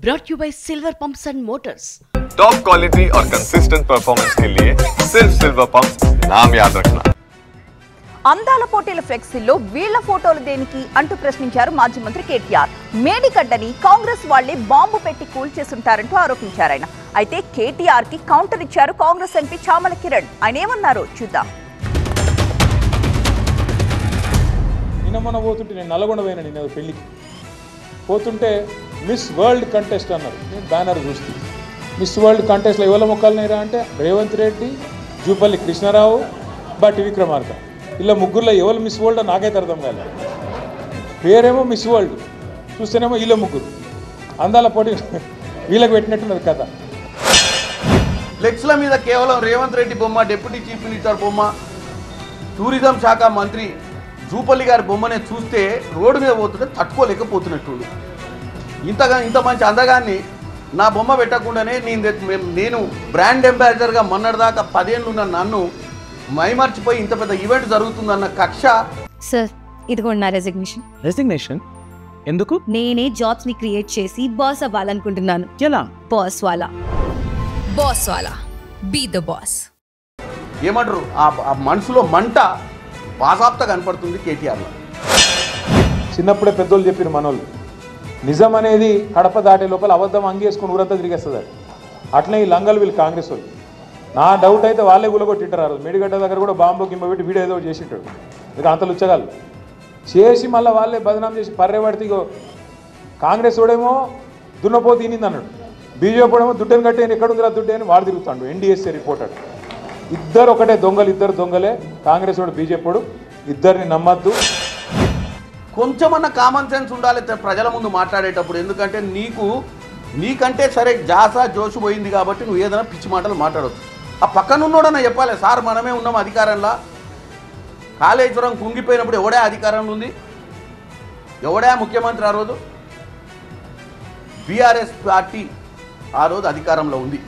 brought to you by Silver Pumps and Motors. Top quality और consistent performance के लिए सिर्फ सिल्वर पंप्स नाम याद रखना. అందాల పోటీల ఫ్లెక్సీల్లో వీళ్ల ఫోటోలు దేనికి అంటూ ప్రశ్నించారు మాజీ మంత్రి కేటీఆర్. మేడిగడ్డని కాంగ్రెస్ వాళ్లే బాంబు పెట్టి కూల్చేస్తుంటారంటూ ఆరోపించారు ఆయన. అయితే కేటీఆర్ కి కౌంటర్ ఇచ్చారు కాంగ్రెస్ ఎంపీ చామల కిరణ్. ఆయన ఏమన్నారో చూద్దాం. నిన్న మొన్న పోతుంటే నేను నల్గొండ పోయినా, నేను పెళ్లికి పోతుంటే మిస్ వరల్డ్ కంటెస్ట్ అన్నారు. నేను బ్యానర్ చూస్తే మిస్ వరల్డ్ కంటెస్ట్లో ఎవరి మొక్కలున్నాయిరా అంటే రేవంత్ రెడ్డి, జూపల్లి కృష్ణారావు, బట్టి విక్రమార్క. ఇలా ముగ్గురులో ఎవరు మిస్ వరల్డ్ నాకైతే అర్థం కాలేదు. పేరేమో మిస్ వరల్డ్, చూస్తేనేమో వీళ్ళ ముగ్గురు. అందాల పోటీ వీళ్ళకి పెట్టినట్టున్నది కథ. ఫ్లెక్స్ల మీద కేవలం రేవంత్ రెడ్డి బొమ్మ, డిప్యూటీ చీఫ్ మినిస్టర్ బొమ్మ, టూరిజం శాఖ మంత్రి జూపల్లి గారి బొమ్మనే చూస్తే రోడ్డు మీద పోతుంటే తట్టుకోలేకపోతున్నట్టు. ఇంత మంచి అందగాన్ని నా బొమ్మ పెట్టకుండానే నేను బ్రాండ్ అంబాసిడర్గా మొన్నటిదాకా 10 ఏళ్ళు ఉన్న నన్ను మైమర్చిపోయి ఇంత పెద్ద ఈవెంట్ జరుగుతుందన్న కక్ష. సార్, ఇదిగోండి నా రెసిగ్నేషన్. ఎందుకు? నేనే జాబ్స్ ని క్రియేట్ చేసి బాస్ అవ్వాలనుకుంటున్నాను. ఎలా? బాస్ వాలా బీ ద బాస్. ఏమంటారు, ఆ మనసులో మంట బాసాప్త కనపడుతుంది కేటీఆర్లో. చిన్నప్పుడే పెద్దోళ్ళు చెప్పిన మనోళ్ళు, నిజం అనేది కడప దాటే లోపల అబద్ధం అంగేసుకుని ఊరంతా తిరిగేస్తుంది. అట్లనే ఈ లంగలు వీళ్ళు కాంగ్రెస్ వాళ్ళు. నా డౌట్ అయితే వాళ్ళే గులగొట్టింటారు. ఆ రోజు మేడిగడ్డ దగ్గర కూడా బాంబు గింబ పెట్టి వీడియో ఏదో చేసింటాడు. ఇక అంత లుచ్చగాళ్ళు చేసి మళ్ళీ వాళ్ళే బదనాం చేసి పర్రెపడితే ఇగో కాంగ్రెస్ వాడేమో దున్నపోతు తినింది అన్నాడు, బీజేపీ వాడేమో దుడ్డని కట్టేని ఎక్కడుందిరా దుడ్డే అని వాడు తిరుగుతాడు. NDSA reporter. ఇద్దరు ఒకటే దొంగలు, ఇద్దరు దొంగలే. కాంగ్రెస్ వాడు, బీజేపీ వాడు. ఇద్దరిని నమ్మద్దు. కొంచెమన్నా కామన్ సెన్స్ ఉండాలి ప్రజల ముందు మాట్లాడేటప్పుడు. ఎందుకంటే నీకంటే సరే జాసా జోషు పోయింది కాబట్టి నువ్వు ఏదైనా పిచ్చి మాటలు మాట్లాడవచ్చు. ఆ పక్కన ఉన్నోడన్నా చెప్పాలి, సార్ మనమే ఉన్నాం అధికారంలో. కాళేశ్వరం కుంగిపోయినప్పుడు ఎవడే అధికారంలో ఉంది? ఎవడే ముఖ్యమంత్రి ఆ రోజు? బీఆర్ఎస్ పార్టీ ఆ రోజు అధికారంలో ఉంది.